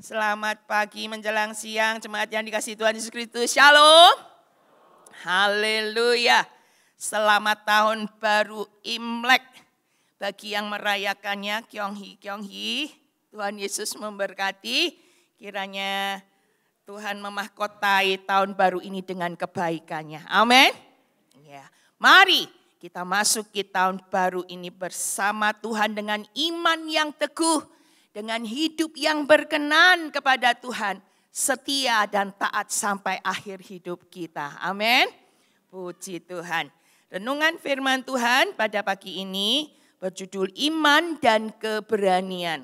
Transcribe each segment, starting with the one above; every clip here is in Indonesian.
Selamat pagi menjelang siang, jemaat yang dikasihi Tuhan Yesus Kristus. Shalom. Haleluya. Selamat tahun baru Imlek. Bagi yang merayakannya, Kyonghi. Tuhan Yesus memberkati. Kiranya Tuhan memahkotai tahun baru ini dengan kebaikannya. Amin. Ya. Mari kita masuk ke tahun baru ini bersama Tuhan dengan iman yang teguh. Dengan hidup yang berkenan kepada Tuhan, setia dan taat sampai akhir hidup kita. Amin. Puji Tuhan. Renungan firman Tuhan pada pagi ini berjudul Iman dan Keberanian.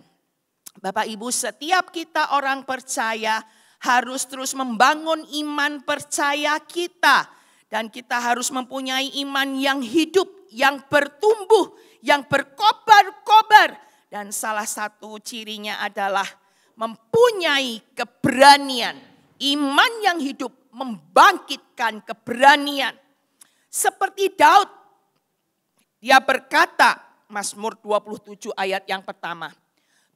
Bapak Ibu, setiap kita orang percaya harus terus membangun iman percaya kita. Dan kita harus mempunyai iman yang hidup, yang bertumbuh, yang berkobar-kobar. Dan salah satu cirinya adalah mempunyai keberanian. Iman yang hidup membangkitkan keberanian. Seperti Daud, dia berkata, Mazmur 27 ayat yang pertama.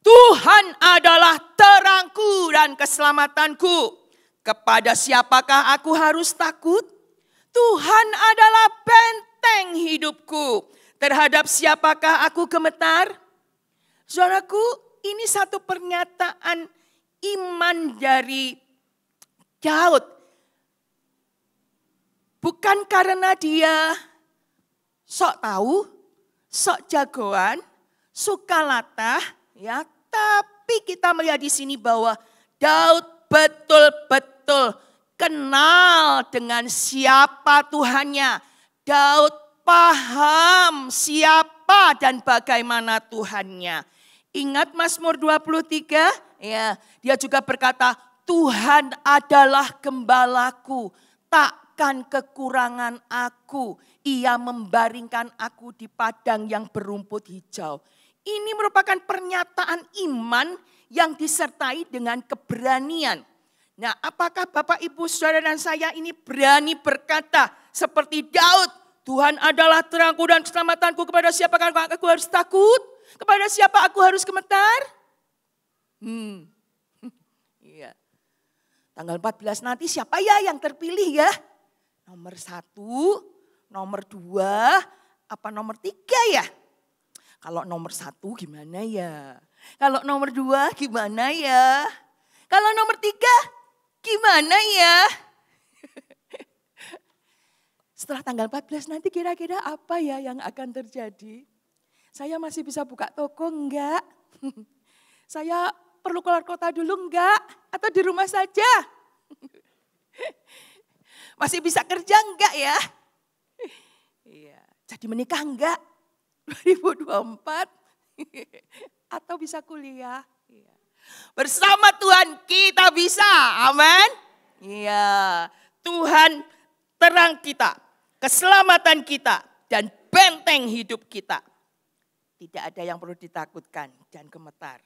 Tuhan adalah terangku dan keselamatanku. Kepada siapakah aku harus takut? Tuhan adalah benteng hidupku. Terhadap siapakah aku gemetar? Saudaraku, ini satu pernyataan iman dari Daud. Bukan karena dia sok tahu, sok jagoan, suka latah, ya. Tapi kita melihat di sini bahwa Daud betul-betul kenal dengan siapa Tuhannya. Daud paham siapa dan bagaimana Tuhannya. Ingat Mazmur 23, ya, dia juga berkata, Tuhan adalah gembalaku, takkan kekurangan aku. Ia membaringkan aku di padang yang berumput hijau. Ini merupakan pernyataan iman yang disertai dengan keberanian. Nah, apakah Bapak, Ibu, Saudara dan saya ini berani berkata seperti Daud, Tuhan adalah terangku dan keselamatanku, kepada siapakah aku harus takut? Kepada siapa aku harus gemetar? Iya. Tanggal 14 nanti siapa ya yang terpilih ya? Nomor 1, nomor 2, apa nomor 3 ya? Kalau nomor 1 gimana ya? Kalau nomor 2 gimana ya? Kalau nomor 3 gimana ya? Setelah tanggal 14 nanti kira-kira apa ya yang akan terjadi? Saya masih bisa buka toko enggak? Saya perlu keluar kota dulu enggak? Atau di rumah saja? Masih bisa kerja enggak ya? Iya. Jadi menikah enggak? 2024? Atau bisa kuliah? Iya. Bersama Tuhan kita bisa. Amin. Iya. Tuhan terang kita, keselamatan kita, dan benteng hidup kita. Tidak ada yang perlu ditakutkan dan gemetar.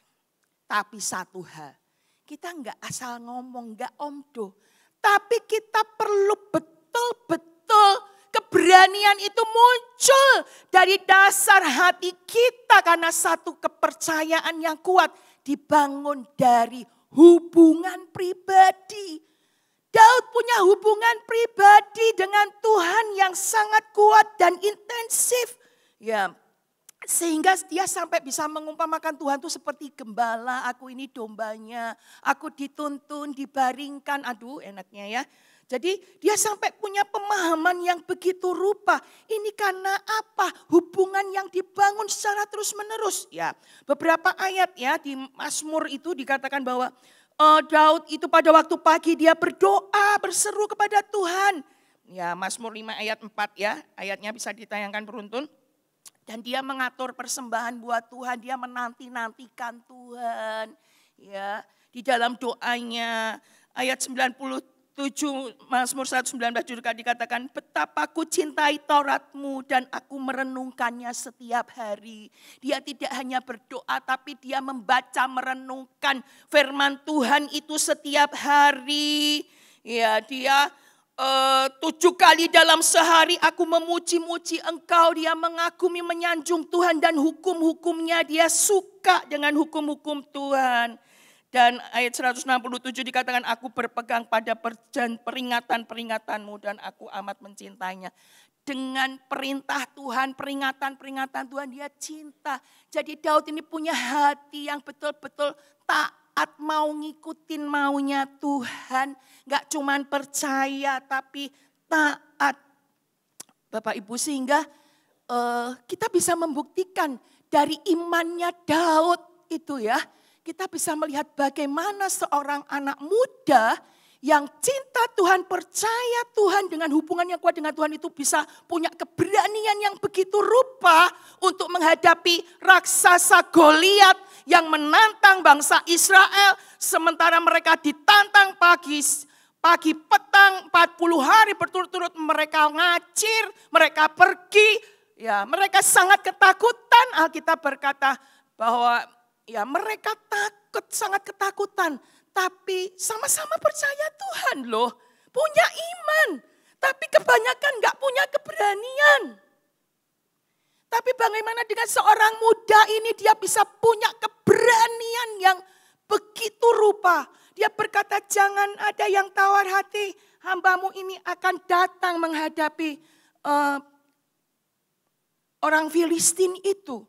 Tapi satu hal, kita enggak asal ngomong, enggak omdo. Tapi kita perlu betul-betul keberanian itu muncul dari dasar hati kita. Karena satu kepercayaan yang kuat dibangun dari hubungan pribadi. Daud punya hubungan pribadi dengan Tuhan yang sangat kuat dan intensif. Ya, sehingga dia sampai bisa mengumpamakan Tuhan itu seperti gembala, aku ini dombanya, aku dituntun, dibaringkan, aduh enaknya ya. Jadi dia sampai punya pemahaman yang begitu rupa. Ini karena apa? Hubungan yang dibangun secara terus menerus. Ya, beberapa ayat ya di Mazmur itu dikatakan bahwa Daud itu pada waktu pagi dia berdoa, berseru kepada Tuhan. Ya, Mazmur 5 ayat 4 ya, ayatnya bisa ditayangkan beruntun. Dan dia mengatur persembahan buat Tuhan, dia menanti-nantikan Tuhan. Ya, di dalam doanya ayat 97 Mazmur 119 juga dikatakan, betapa ku cintai Tauratmu dan aku merenungkannya setiap hari. Dia tidak hanya berdoa tapi dia membaca, merenungkan firman Tuhan itu setiap hari. Ya, dia 7 kali dalam sehari aku memuji-muji Engkau. Dia mengagumi, menyanjung Tuhan dan hukum-hukumnya. Dia suka dengan hukum-hukum Tuhan. Dan ayat 167 dikatakan, aku berpegang pada peringatan-peringatanmu dan aku amat mencintainya. Dengan perintah Tuhan, peringatan-peringatan Tuhan, dia cinta. Jadi Daud ini punya hati yang betul-betul taat, mau ngikutin maunya Tuhan. Gak cuman percaya tapi taat. Bapak Ibu, sehingga kita bisa membuktikan dari imannya Daud itu ya. Kita bisa melihat bagaimana seorang anak muda yang cinta Tuhan, percaya Tuhan, dengan hubungan yang kuat dengan Tuhan itu bisa punya keberanian yang begitu rupa untuk menghadapi raksasa Goliat yang menantang bangsa Israel. Sementara mereka ditantang pagi petang 40 hari berturut-turut mereka ngacir, mereka pergi. Ya, mereka sangat ketakutan. Alkitab berkata bahwa ya mereka takut, sangat ketakutan. Tapi sama-sama percaya Tuhan loh. Punya iman. Tapi kebanyakan gak punya keberanian. Tapi bagaimana dengan seorang muda ini, dia bisa punya keberanian yang begitu rupa. Dia berkata, jangan ada yang tawar hati. Hambamu ini akan datang menghadapi orang Filistin itu.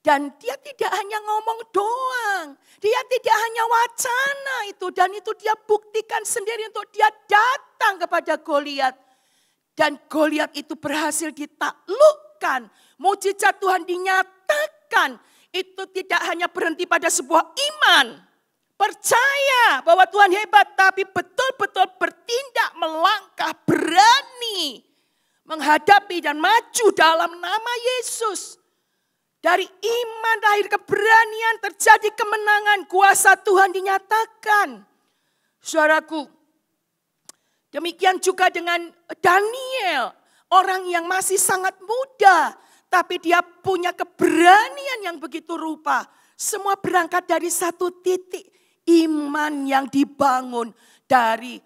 Dan dia tidak hanya ngomong doang. Dia tidak hanya wacana itu. Dan itu dia buktikan sendiri untuk dia datang kepada Goliat. Dan Goliat itu berhasil ditaklukkan. Mujizat Tuhan dinyatakan. Itu tidak hanya berhenti pada sebuah iman. Percaya bahwa Tuhan hebat. Tapi betul-betul bertindak, melangkah, berani. Menghadapi dan maju dalam nama Yesus. Dari iman lahir keberanian, terjadi kemenangan, kuasa Tuhan dinyatakan. Saudaraku, demikian juga dengan Daniel, orang yang masih sangat muda, tapi dia punya keberanian yang begitu rupa. Semua berangkat dari satu titik, iman yang dibangun dari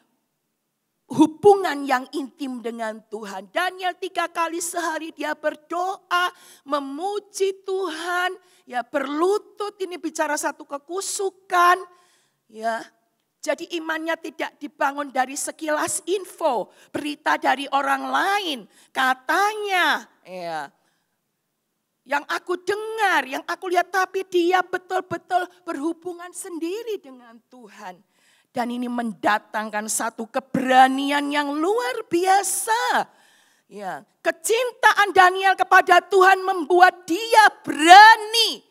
hubungan yang intim dengan Tuhan. Daniel 3 kali sehari dia berdoa, memuji Tuhan, ya berlutut, ini bicara satu kekusukan, ya. Jadi imannya tidak dibangun dari sekilas info, berita dari orang lain, katanya, ya. Yang aku dengar, yang aku lihat, tapi dia betul-betul berhubungan sendiri dengan Tuhan. Dan ini mendatangkan satu keberanian yang luar biasa. Ya, kecintaan Daniel kepada Tuhan membuat dia berani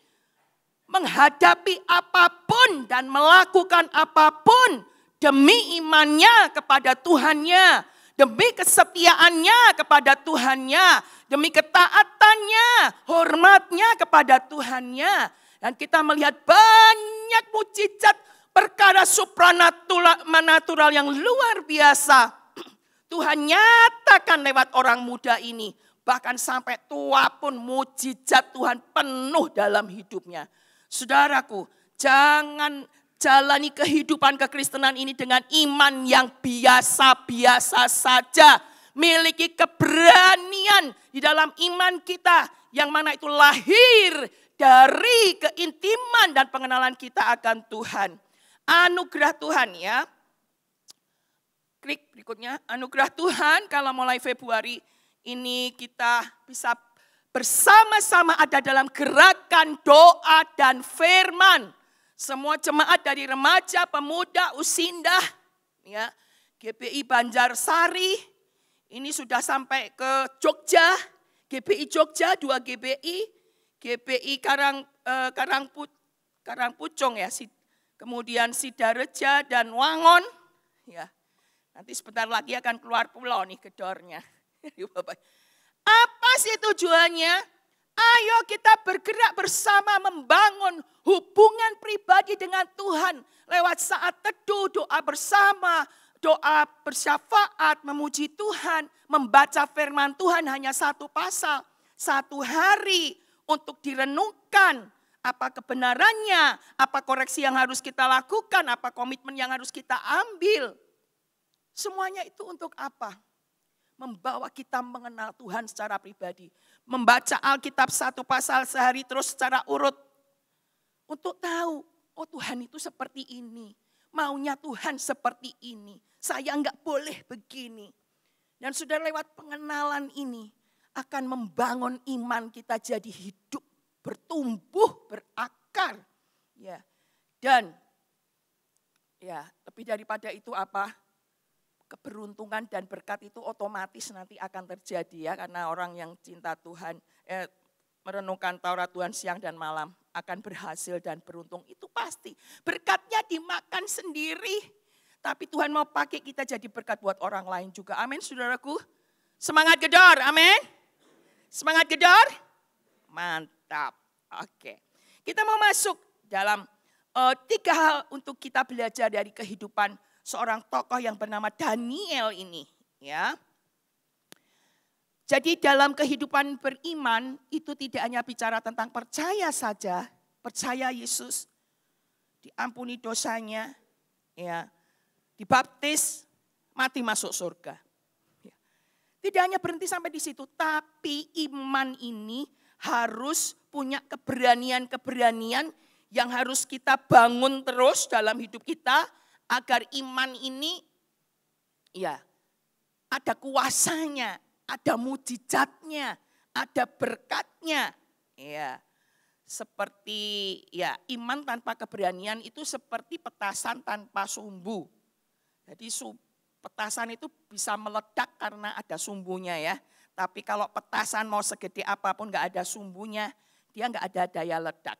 menghadapi apapun dan melakukan apapun demi imannya kepada Tuhannya, demi kesetiaannya kepada Tuhannya, demi ketaatannya, hormatnya kepada Tuhannya. Dan kita melihat banyak mujizat, perkara supranatural yang luar biasa. Tuhan nyatakan lewat orang muda ini. Bahkan sampai tua pun mujizat Tuhan penuh dalam hidupnya. Saudaraku, jangan jalani kehidupan kekristenan ini dengan iman yang biasa-biasa saja. Miliki keberanian di dalam iman kita. Yang mana itu lahir dari keintiman dan pengenalan kita akan Tuhan. Anugerah Tuhan ya. Klik berikutnya. Anugerah Tuhan kalau mulai Februari ini kita bisa bersama-sama ada dalam gerakan doa dan firman. Semua jemaat dari remaja, pemuda, usindah, ya, GBI Banjarsari, ini sudah sampai ke Jogja, GBI Jogja 2 GBI, GBI Karangpucung ya, kemudian Sidareja dan Wangon, ya. Nanti sebentar lagi akan keluar pulau nih gedornya. Apa sih tujuannya? Ayo kita bergerak bersama membangun hubungan pribadi dengan Tuhan. Lewat saat teduh, doa bersama, doa bersyafaat, memuji Tuhan. Membaca firman Tuhan hanya satu pasal, satu hari untuk direnungkan. Apa kebenarannya, apa koreksi yang harus kita lakukan, apa komitmen yang harus kita ambil. Semuanya itu untuk apa? Membawa kita mengenal Tuhan secara pribadi. Membaca Alkitab satu pasal sehari terus secara urut. Untuk tahu oh Tuhan itu seperti ini. Maunya Tuhan seperti ini. Saya enggak boleh begini. Dan sudah lewat pengenalan ini akan membangun iman kita jadi hidup, bertumbuh, berakar. Ya. Dan ya, lebih daripada itu apa? Keberuntungan dan berkat itu otomatis nanti akan terjadi ya, karena orang yang cinta Tuhan, merenungkan Taurat Tuhan siang dan malam akan berhasil dan beruntung. Itu pasti. Berkatnya dimakan sendiri. Tapi Tuhan mau pakai kita jadi berkat buat orang lain juga. Amin saudaraku. Semangat gedor, amin. Semangat gedor. Mantap. Oke. Kita mau masuk dalam 3 hal untuk kita belajar dari kehidupan seorang tokoh yang bernama Daniel ini. Ya. Jadi dalam kehidupan beriman itu tidak hanya bicara tentang percaya saja, percaya Yesus, diampuni dosanya, ya, dibaptis, mati masuk surga. Ya. Tidak hanya berhenti sampai di situ, tapi iman ini harus punya keberanian-keberanian yang harus kita bangun terus dalam hidup kita agar iman ini ya ada kuasanya. Ada mujizatnya, ada berkatnya. Ya. Seperti ya iman tanpa keberanian itu seperti petasan tanpa sumbu. Jadi petasan itu bisa meledak karena ada sumbunya ya. Tapi kalau petasan mau segede apapun gak ada sumbunya, dia gak ada daya ledak.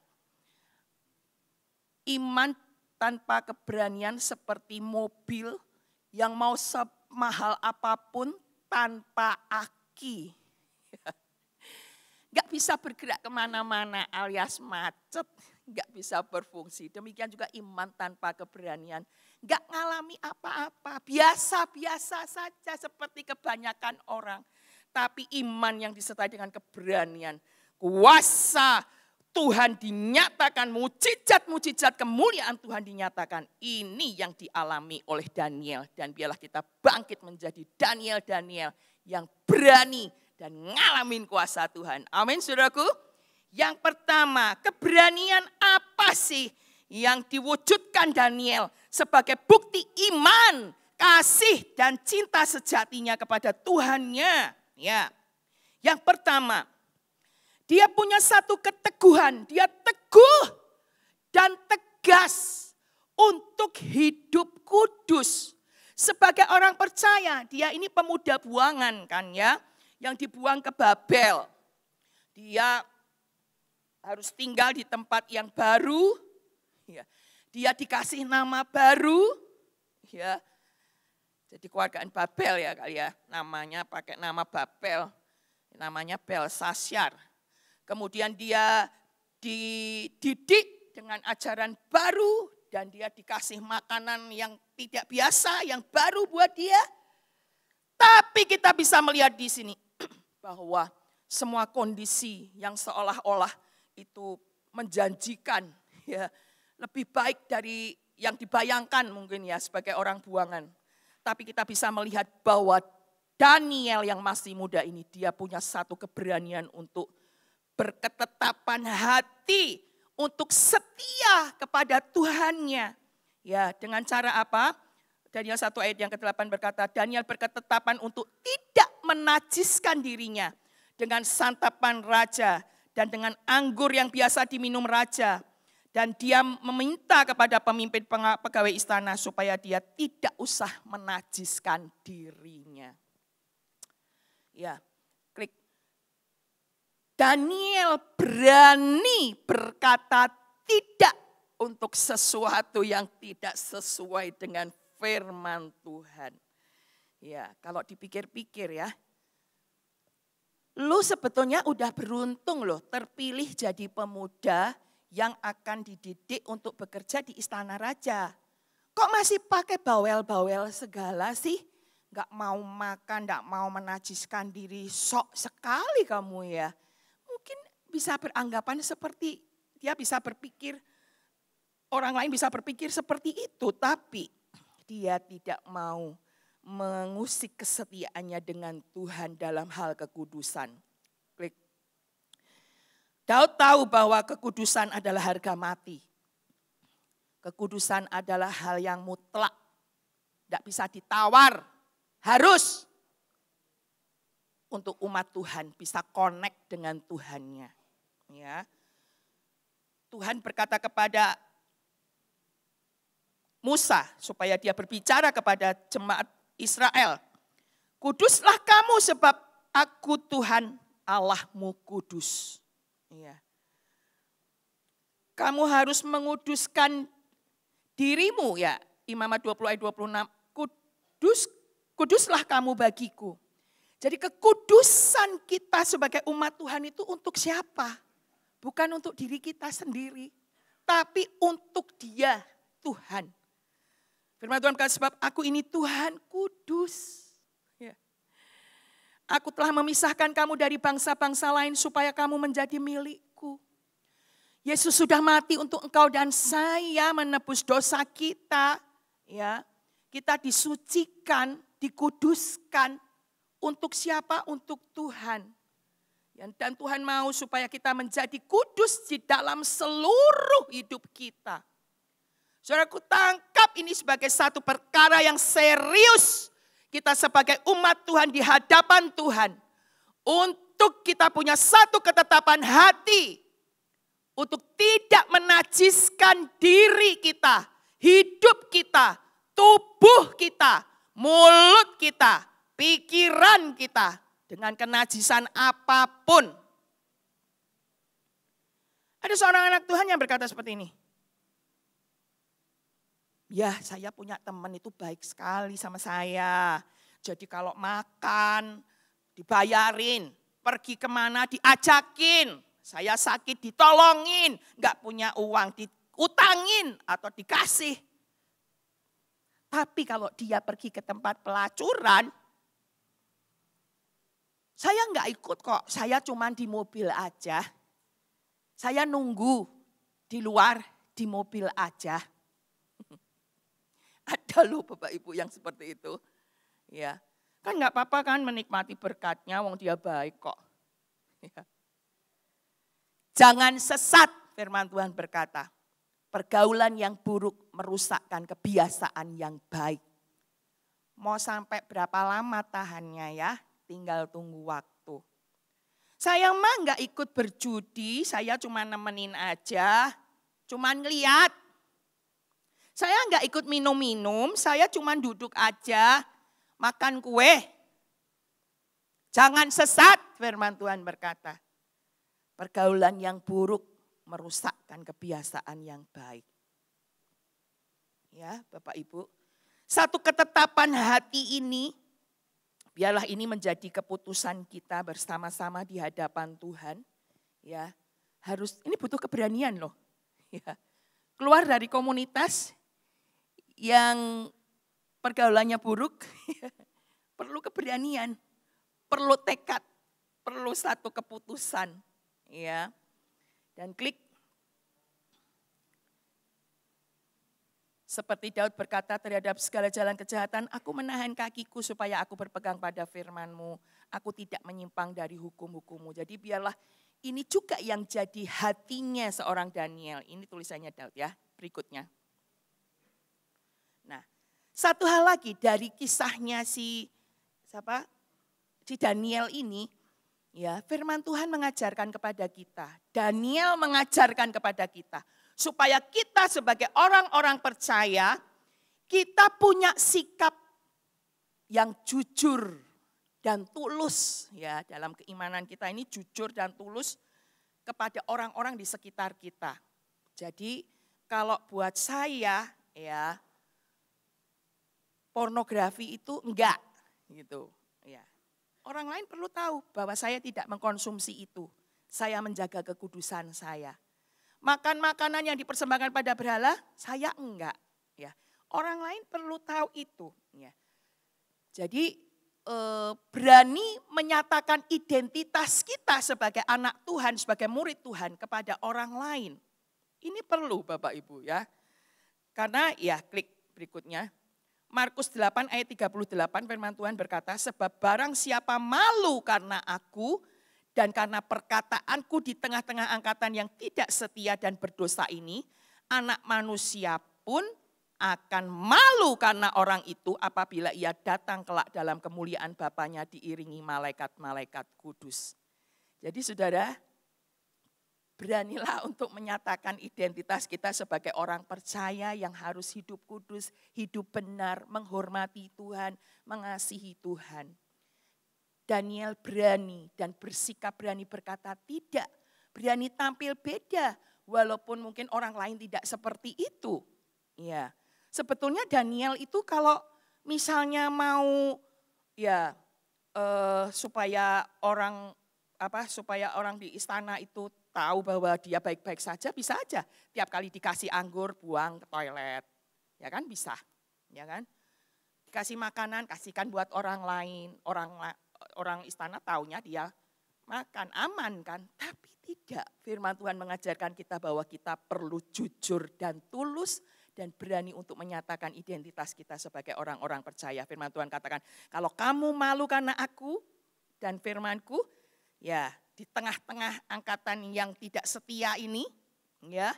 Iman tanpa keberanian seperti mobil yang mau semahal apapun, tanpa aki. Gak bisa bergerak kemana-mana alias macet. Gak bisa berfungsi. Demikian juga iman tanpa keberanian. Gak ngalami apa-apa. Biasa-biasa saja seperti kebanyakan orang. Tapi iman yang disertai dengan keberanian. Kuasa Tuhan dinyatakan, mujizat-mujizat kemuliaan Tuhan dinyatakan. Ini yang dialami oleh Daniel. Dan biarlah kita bangkit menjadi Daniel-Daniel yang berani dan ngalamin kuasa Tuhan. Amin saudaraku. Yang pertama, keberanian apa sih yang diwujudkan Daniel sebagai bukti iman, kasih dan cinta sejatinya kepada Tuhannya. Ya. Yang pertama, dia punya satu keteguhan, dia teguh dan tegas untuk hidup kudus. Sebagai orang percaya, dia ini pemuda buangan kan ya, yang dibuang ke Babel. Dia harus tinggal di tempat yang baru, ya. Dia dikasih nama baru, ya. Jadi keluargaan Babel ya kali ya, namanya pakai nama Babel, namanya Belshazzar. Kemudian dia dididik dengan ajaran baru dan dia dikasih makanan yang tidak biasa, yang baru buat dia. Tapi kita bisa melihat di sini bahwa semua kondisi yang seolah-olah itu menjanjikan ya lebih baik dari yang dibayangkan mungkin ya sebagai orang buangan. Tapi kita bisa melihat bahwa Daniel yang masih muda ini dia punya satu keberanian untuk berketetapan hati untuk setia kepada Tuhannya. Ya, dengan cara apa? Daniel 1 ayat yang ke-8 berkata, Daniel berketetapan untuk tidak menajiskan dirinya dengan santapan raja dan dengan anggur yang biasa diminum raja. Dan dia meminta kepada pemimpin pegawai istana supaya dia tidak usah menajiskan dirinya. Ya, klik. Daniel berani berkata tidak untuk sesuatu yang tidak sesuai dengan firman Tuhan. Ya, kalau dipikir-pikir ya, lu sebetulnya udah beruntung loh terpilih jadi pemuda yang akan dididik untuk bekerja di istana raja. Kok masih pakai bawel-bawel segala sih? Gak mau makan, gak mau menajiskan diri, sok sekali kamu ya. Mungkin bisa beranggapan seperti, dia bisa berpikir, orang lain bisa berpikir seperti itu. Tapi dia tidak mau mengusik kesetiaannya dengan Tuhan dalam hal kekudusan. Klik. Daud tahu bahwa kekudusan adalah harga mati. Kekudusan adalah hal yang mutlak. Tidak bisa ditawar. Harus untuk umat Tuhan bisa connect dengan Tuhannya. Ya. Tuhan berkata kepada Musa supaya dia berbicara kepada jemaat Israel. Kuduslah kamu sebab aku Tuhan Allahmu kudus. Ya. Kamu harus menguduskan dirimu ya. Imamat 20 ayat 26. Kuduslah kamu bagiku. Jadi kekudusan kita sebagai umat Tuhan itu untuk siapa? Bukan untuk diri kita sendiri. Tapi untuk Dia, Tuhan. Firman Tuhan berkata, sebab aku ini Tuhan kudus. Ya. Aku telah memisahkan kamu dari bangsa-bangsa lain supaya kamu menjadi milikku. Yesus sudah mati untuk engkau dan saya menebus dosa kita. Ya, kita disucikan, dikuduskan. Untuk siapa? Untuk Tuhan. Dan Tuhan mau supaya kita menjadi kudus di dalam seluruh hidup kita. Saudaraku, tangkap ini sebagai satu perkara yang serius. Kita sebagai umat Tuhan di hadapan Tuhan. Untuk kita punya satu ketetapan hati. Untuk tidak menajiskan diri kita, hidup kita, tubuh kita, mulut kita, pikiran kita dengan kenajisan apapun. Ada seorang anak Tuhan yang berkata seperti ini. Ya, saya punya teman itu baik sekali sama saya. Jadi kalau makan dibayarin, pergi kemana diajakin. Saya sakit ditolongin, gak punya uang diutangin atau dikasih. Tapi kalau dia pergi ke tempat pelacuran, saya gak ikut kok, saya cuma di mobil aja. Saya nunggu di luar di mobil aja. Ada loh Bapak Ibu yang seperti itu. Ya, kan gak apa-apa kan menikmati berkatnya, wong dia baik kok. Ya. Jangan sesat, firman Tuhan berkata. Pergaulan yang buruk merusakkan kebiasaan yang baik. Mau sampai berapa lama tahannya ya? Tinggal tunggu waktu. Saya mah gak ikut berjudi, saya cuma nemenin aja. Cuma ngeliat. Saya gak ikut minum-minum, saya cuma duduk aja. Makan kue. Jangan sesat, firman Tuhan berkata. Pergaulan yang buruk merusakkan kebiasaan yang baik. Ya, Bapak Ibu. Satu ketetapan hati ini, biarlah ini menjadi keputusan kita bersama-sama di hadapan Tuhan. Ya, ini butuh keberanian loh. Ya. Keluar dari komunitas yang pergaulannya buruk, perlu keberanian, perlu tekad, perlu satu keputusan. Ya, dan klik. Seperti Daud berkata terhadap segala jalan kejahatan, aku menahan kakiku supaya aku berpegang pada firman-Mu. Aku tidak menyimpang dari hukum-hukum-Mu. Jadi biarlah ini juga yang jadi hatinya seorang Daniel. Ini tulisannya Daud ya, berikutnya. Nah, satu hal lagi dari kisahnya si Daniel ini. Ya, firman Tuhan mengajarkan kepada kita, Daniel mengajarkan kepada kita, supaya kita sebagai orang-orang percaya, kita punya sikap yang jujur dan tulus. Ya, dalam keimanan kita ini jujur dan tulus kepada orang-orang di sekitar kita. Jadi kalau buat saya ya, pornografi itu enggak gitu. Ya. Orang lain perlu tahu bahwa saya tidak mengkonsumsi itu. Saya menjaga kekudusan saya. Makan makanan yang dipersembahkan pada berhala, saya enggak. Ya, orang lain perlu tahu itu. Ya. Jadi berani menyatakan identitas kita sebagai anak Tuhan, sebagai murid Tuhan kepada orang lain. Ini perlu Bapak Ibu ya. Karena ya klik berikutnya. Markus 8 ayat 38 firman Tuhan berkata, sebab barang siapa malu karena aku dan karena perkataanku di tengah-tengah angkatan yang tidak setia dan berdosa ini, anak manusia pun akan malu karena orang itu apabila ia datang kelak dalam kemuliaan Bapanya diiringi malaikat-malaikat kudus. Jadi saudara, beranilah untuk menyatakan identitas kita sebagai orang percaya yang harus hidup kudus, hidup benar, menghormati Tuhan, mengasihi Tuhan. Daniel berani dan bersikap berani berkata tidak, berani tampil beda, walaupun mungkin orang lain tidak seperti itu. Ya. Sebetulnya Daniel itu kalau misalnya mau supaya orang di istana itu tahu bahwa dia baik-baik saja, bisa aja tiap kali dikasih anggur buang ke toilet. Ya kan bisa. Ya kan? Dikasih makanan kasihkan buat orang lain. Orang istana taunya dia makan aman kan? Tapi tidak. Firman Tuhan mengajarkan kita bahwa kita perlu jujur dan tulus dan berani untuk menyatakan identitas kita sebagai orang-orang percaya. Firman Tuhan katakan, kalau kamu malu karena aku dan firmanku, ya di tengah-tengah angkatan yang tidak setia ini, ya,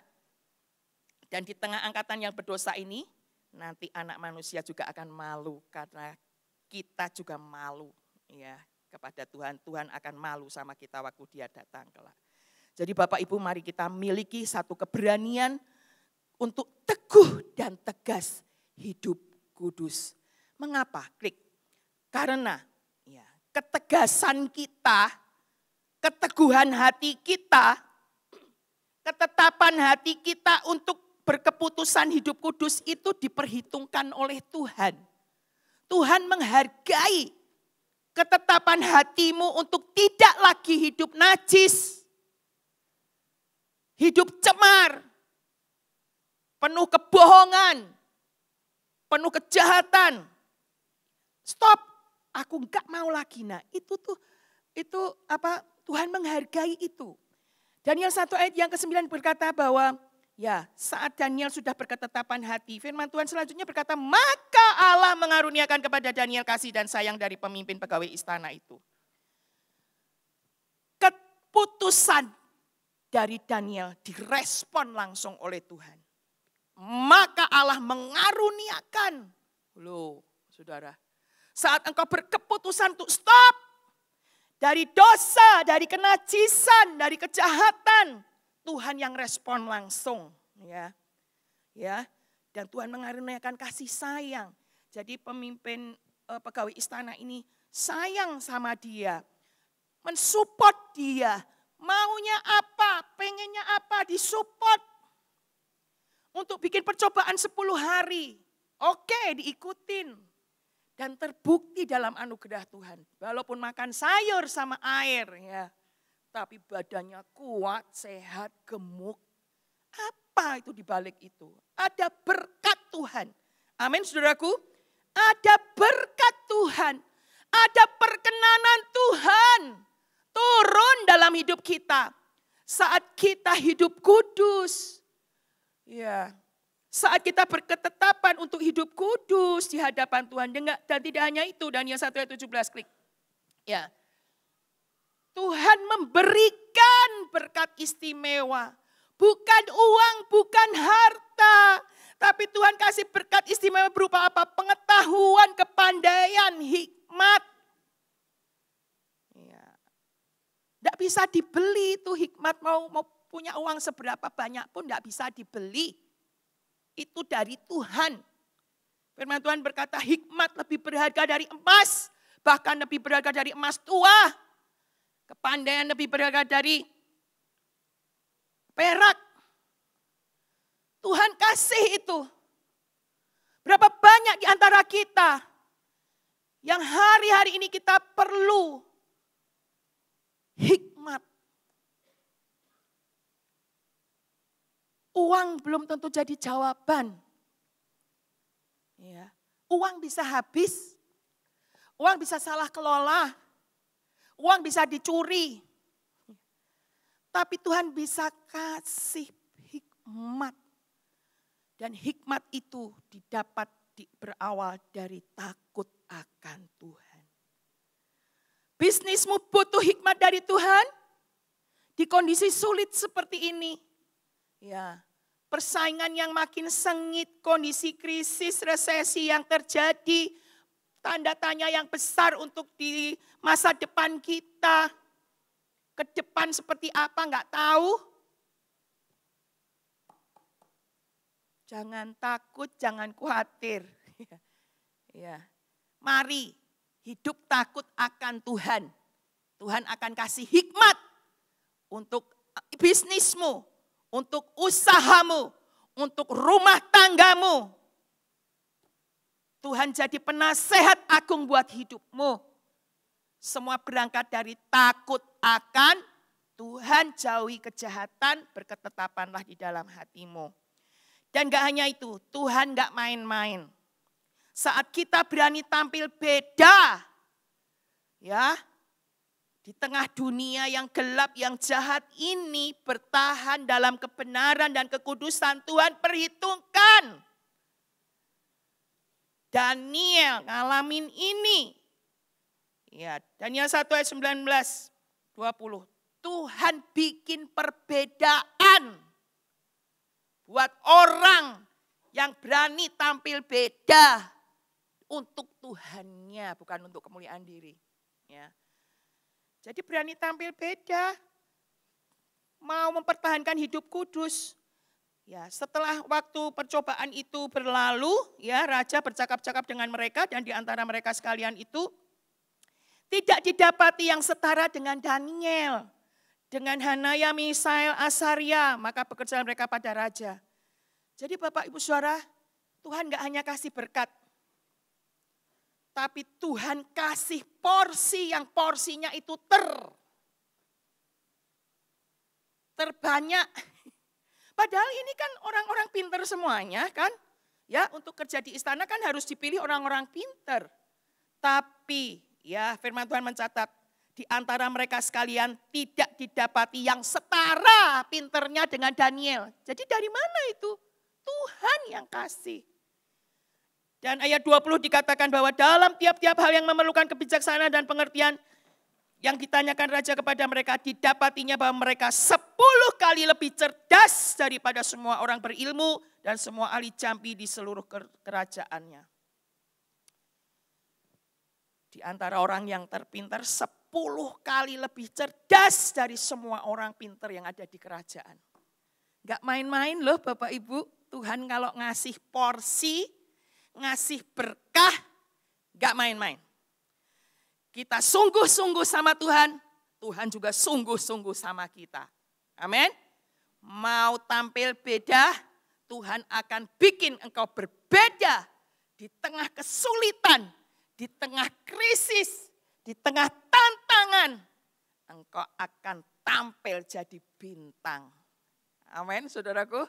dan di tengah angkatan yang berdosa ini, nanti anak manusia juga akan malu karena kita juga malu, ya, kepada Tuhan. Tuhan akan malu sama kita waktu dia datang kelak. Jadi Bapak Ibu, mari kita miliki satu keberanian untuk teguh dan tegas hidup kudus. Mengapa? Klik. Karena ya, ketegasan kita, keteguhan hati kita, ketetapan hati kita untuk berkeputusan hidup kudus itu diperhitungkan oleh Tuhan. Tuhan menghargai ketetapan hatimu untuk tidak lagi hidup najis, hidup cemar, penuh kebohongan, penuh kejahatan. Stop, aku enggak mau lagi. Nah, itu Tuhan menghargai itu. Daniel 1 ayat yang ke-9 berkata bahwa ya, saat Daniel sudah berketetapan hati, firman Tuhan selanjutnya berkata, maka Allah mengaruniakan kepada Daniel kasih dan sayang dari pemimpin pegawai istana itu. Keputusan dari Daniel direspon langsung oleh Tuhan. Maka Allah mengaruniakan. Loh, saudara. Saat engkau berkeputusan untuk stop. Dari dosa, dari kenajisan, dari kejahatan. Tuhan yang respon langsung. Ya, dan Tuhan mengaruniakan kasih sayang. Jadi pemimpin pegawai istana ini sayang sama dia. Mensupport dia. Maunya apa, pengennya apa, disupport. Untuk bikin percobaan 10 hari. Oke, diikutin. Dan terbukti dalam anugerah Tuhan. Walaupun makan sayur sama air. Ya, tapi badannya kuat, sehat, gemuk. Apa itu dibalik itu? Ada berkat Tuhan. Amin saudaraku. Ada berkat Tuhan. Ada perkenanan Tuhan. Turun dalam hidup kita. Saat kita hidup kudus. Ya, saat kita berketetapan untuk hidup kudus di hadapan Tuhan. Dan tidak hanya itu, Daniel 1 ayat 17 klik. Ya, Tuhan memberikan berkat istimewa. Bukan uang, bukan harta. Tapi Tuhan kasih berkat istimewa berupa apa? Pengetahuan, kepandaian, hikmat. Ya. Tidak bisa dibeli itu hikmat, mau punya uang seberapa banyak pun tidak bisa dibeli. Itu dari Tuhan. Firman Tuhan berkata hikmat lebih berharga dari emas. Bahkan lebih berharga dari emas tua. Kepandaian lebih berharga dari perak. Tuhan kasih itu. Berapa banyak di antara kita yang hari-hari ini kita perlu hikmat. Uang belum tentu jadi jawaban. Ya. Uang bisa habis. Uang bisa salah kelola. Uang bisa dicuri. Tapi Tuhan bisa kasih hikmat. Dan hikmat itu berawal dari takut akan Tuhan. Bisnismu butuh hikmat dari Tuhan. Di kondisi sulit seperti ini. Ya, persaingan yang makin sengit, kondisi krisis, resesi yang terjadi, tanda tanya yang besar untuk di masa depan kita. Ke depan seperti apa enggak tahu. Jangan takut, jangan khawatir. Ya. Mari hidup takut akan Tuhan. Tuhan akan kasih hikmat untuk bisnismu, untuk usahamu, untuk rumah tanggamu. Tuhan jadi penasehat agung buat hidupmu. Semua berangkat dari takut akan Tuhan, jauhi kejahatan, berketetapanlah di dalam hatimu. Dan gak hanya itu, Tuhan gak main-main. Saat kita berani tampil beda, ya, di tengah dunia yang gelap, yang jahat ini, bertahan dalam kebenaran dan kekudusan, Tuhan perhitungkan. Daniel ngalamin ini. Ya, Daniel 1 ayat 19, 20. Tuhan bikin perbedaan buat orang yang berani tampil beda untuk Tuhannya, bukan untuk kemuliaan diri. Ya. Jadi berani tampil beda, mau mempertahankan hidup kudus. Ya, setelah waktu percobaan itu berlalu, ya, raja bercakap-cakap dengan mereka dan di antara mereka sekalian itu tidak didapati yang setara dengan Daniel, dengan Hanaya, Misael, Asaria, maka bekerja mereka pada raja. Jadi Bapak Ibu Saudara, Tuhan gak hanya kasih berkat, tapi Tuhan kasih porsi yang porsinya itu terbanyak. Padahal ini kan orang-orang pinter semuanya kan. Ya, untuk kerja di istana kan harus dipilih orang-orang pinter. Tapi ya, firman Tuhan mencatat, di antara mereka sekalian tidak didapati yang setara pinternya dengan Daniel. Jadi dari mana itu? Tuhan yang kasih. Dan ayat 20 dikatakan bahwa dalam tiap-tiap hal yang memerlukan kebijaksanaan dan pengertian yang ditanyakan raja kepada mereka, didapatinya bahwa mereka 10 kali lebih cerdas daripada semua orang berilmu dan semua ahli jambi di seluruh kerajaannya. Di antara orang yang terpintar 10 kali lebih cerdas dari semua orang pintar yang ada di kerajaan. Gak main-main loh Bapak Ibu, Tuhan kalau ngasih porsi, ngasih berkah, gak main-main. Kita sungguh-sungguh sama Tuhan, Tuhan juga sungguh-sungguh sama kita. Amin. Mau tampil beda, Tuhan akan bikin engkau berbeda di tengah kesulitan, di tengah krisis, di tengah tantangan. Engkau akan tampil jadi bintang. Amin, saudaraku.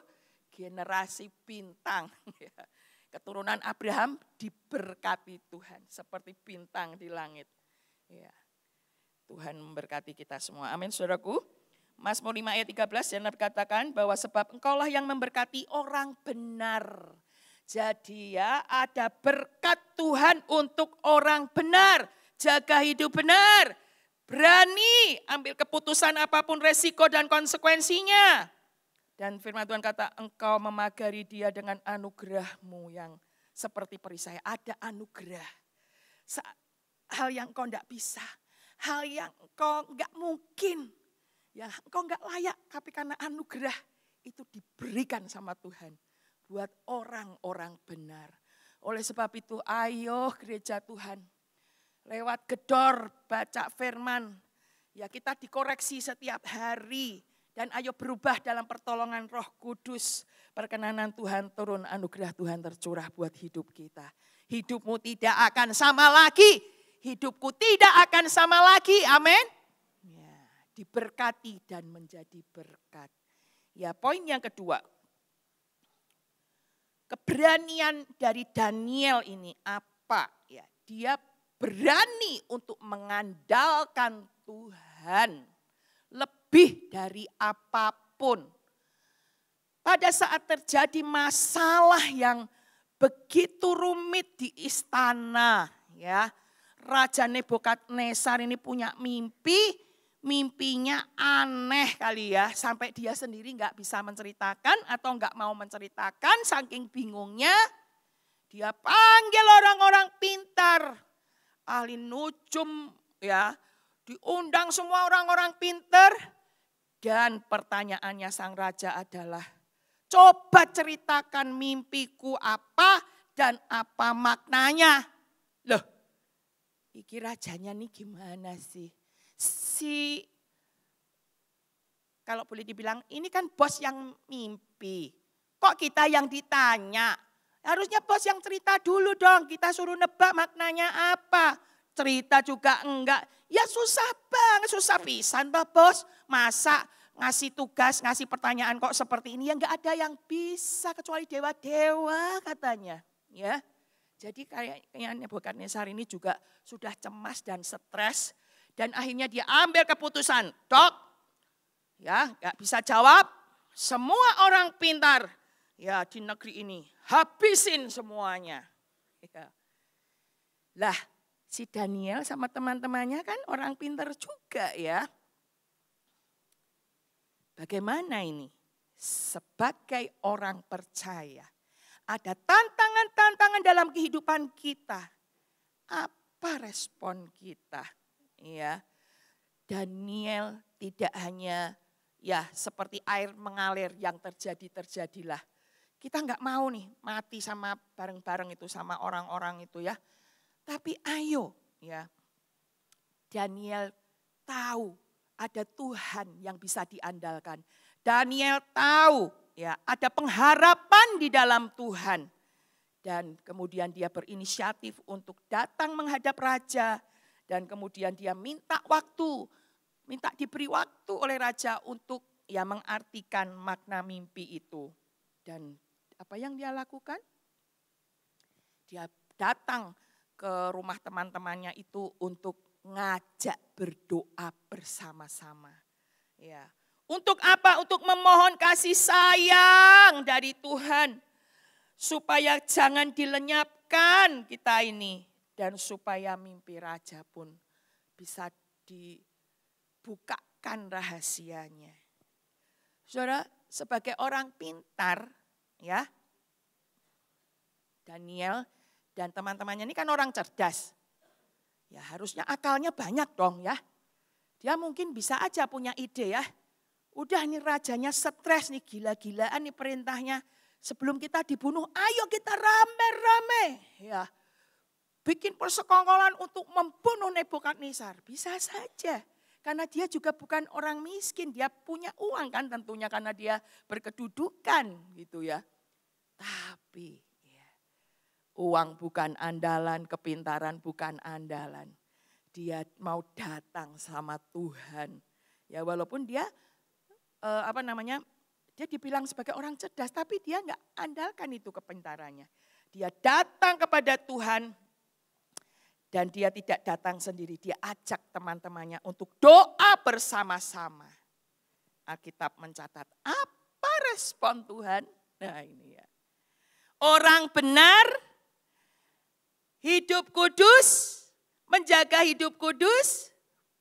Generasi bintang. Keturunan Abraham diberkati Tuhan seperti bintang di langit. Ya. Tuhan memberkati kita semua. Amin, saudaraku. Mazmur 5 ayat 13 yang dikatakan bahwa sebab engkaulah yang memberkati orang benar. Jadi ya, ada berkat Tuhan untuk orang benar. Jaga hidup benar. Berani ambil keputusan apapun resiko dan konsekuensinya. Dan firman Tuhan kata, engkau memagari dia dengan anugerahmu yang seperti perisai. Ada anugerah. Hal yang engkau tidak bisa. Hal yang engkau enggak mungkin. Ya, engkau enggak layak. Tapi karena anugerah itu diberikan sama Tuhan. Buat orang-orang benar. Oleh sebab itu, ayo gereja Tuhan. Lewat gedor, baca firman. Ya, kita dikoreksi setiap hari. Dan ayo berubah dalam pertolongan Roh Kudus. Perkenanan Tuhan turun, anugerah Tuhan tercurah buat hidup kita. Hidupmu tidak akan sama lagi. Hidupku tidak akan sama lagi. Amin. Ya, diberkati dan menjadi berkat. Ya, poin yang kedua. Keberanian dari Daniel ini apa? Ya, dia berani untuk mengandalkan Tuhan. Lebih dari apapun. Pada saat terjadi masalah yang begitu rumit di istana, ya, Raja Nebukadnezar ini punya mimpi mimpinya aneh kali ya. Sampai dia sendiri nggak bisa menceritakan atau nggak mau menceritakan saking bingungnya. Dia panggil orang-orang pintar, ahli nujum ya. Diundang semua orang-orang pintar. Dan pertanyaannya sang raja adalah, coba ceritakan mimpiku apa dan apa maknanya. Loh, iki rajanya nih gimana sih? Kalau boleh dibilang ini kan bos yang mimpi. Kok kita yang ditanya? Harusnya bos yang cerita dulu dong, kita suruh nebak maknanya apa. Cerita juga enggak. Ya susah banget, susah pisan toh bos. Masa ngasih tugas, ngasih pertanyaan kok seperti ini. Ya enggak ada yang bisa kecuali dewa-dewa katanya. Ya, jadi kayaknya Nebukadnezar ini juga sudah cemas dan stres. Dan akhirnya dia ambil keputusan. Dok, ya enggak bisa jawab. Semua orang pintar ya di negeri ini. Habisin semuanya. Ya. Lah, si Daniel sama teman-temannya kan orang pintar juga ya. Bagaimana ini? Sebagai orang percaya, ada tantangan-tantangan dalam kehidupan kita. Apa respon kita? Ya, Daniel tidak hanya ya seperti air mengalir yang terjadilah. Kita nggak mau nih mati sama bareng-bareng itu sama orang-orang itu ya. Tapi ayo ya, Daniel tahu ada Tuhan yang bisa diandalkan. Daniel tahu ya ada pengharapan di dalam Tuhan. Dan kemudian dia berinisiatif untuk datang menghadap raja. Dan kemudian dia minta diberi waktu oleh raja untuk ya mengartikan makna mimpi itu. Dan apa yang dia lakukan? Dia datang ke rumah teman-temannya itu untuk ngajak berdoa bersama-sama. Ya. Untuk apa? Untuk memohon kasih sayang dari Tuhan. Supaya jangan dilenyapkan kita ini. Dan supaya mimpi raja pun bisa dibukakan rahasianya. Saudara, sebagai orang pintar ya, Daniel dan teman-temannya ini kan orang cerdas. Ya harusnya akalnya banyak dong ya. Dia mungkin bisa aja punya ide ya. Udah nih rajanya stres nih, gila-gilaan nih perintahnya. Sebelum kita dibunuh, ayo kita rame-rame. Ya, bikin persekongkolan untuk membunuh Nebukadnezar. Bisa saja. Karena dia juga bukan orang miskin. Dia punya uang kan tentunya karena dia berkedudukan gitu ya. Tapi ya, uang bukan andalan, kepintaran bukan andalan. Dia mau datang sama Tuhan. Ya walaupun dia dia dibilang sebagai orang cerdas, tapi dia enggak andalkan itu kepintarannya. Dia datang kepada Tuhan dan dia tidak datang sendiri. Dia ajak teman-temannya untuk doa bersama-sama. Alkitab mencatat apa respon Tuhan? Nah ini ya. Orang benar, hidup kudus, menjaga hidup kudus,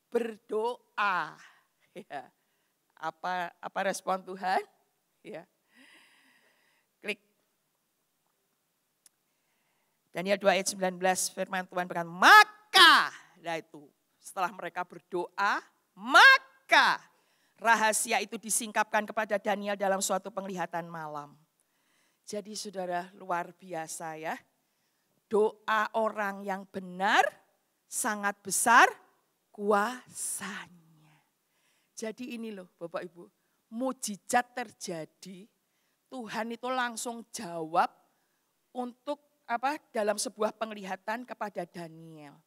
berdoa. Ya. Apa respon Tuhan? Ya. Klik. Daniel 2 ayat 19 firman Tuhan berkata, maka, nah itu setelah mereka berdoa, maka rahasia itu disingkapkan kepada Daniel dalam suatu penglihatan malam. Jadi saudara luar biasa ya, doa orang yang benar sangat besar kuasanya. Jadi ini loh Bapak Ibu, mujizat terjadi, Tuhan itu langsung jawab untuk dalam sebuah penglihatan kepada Daniel.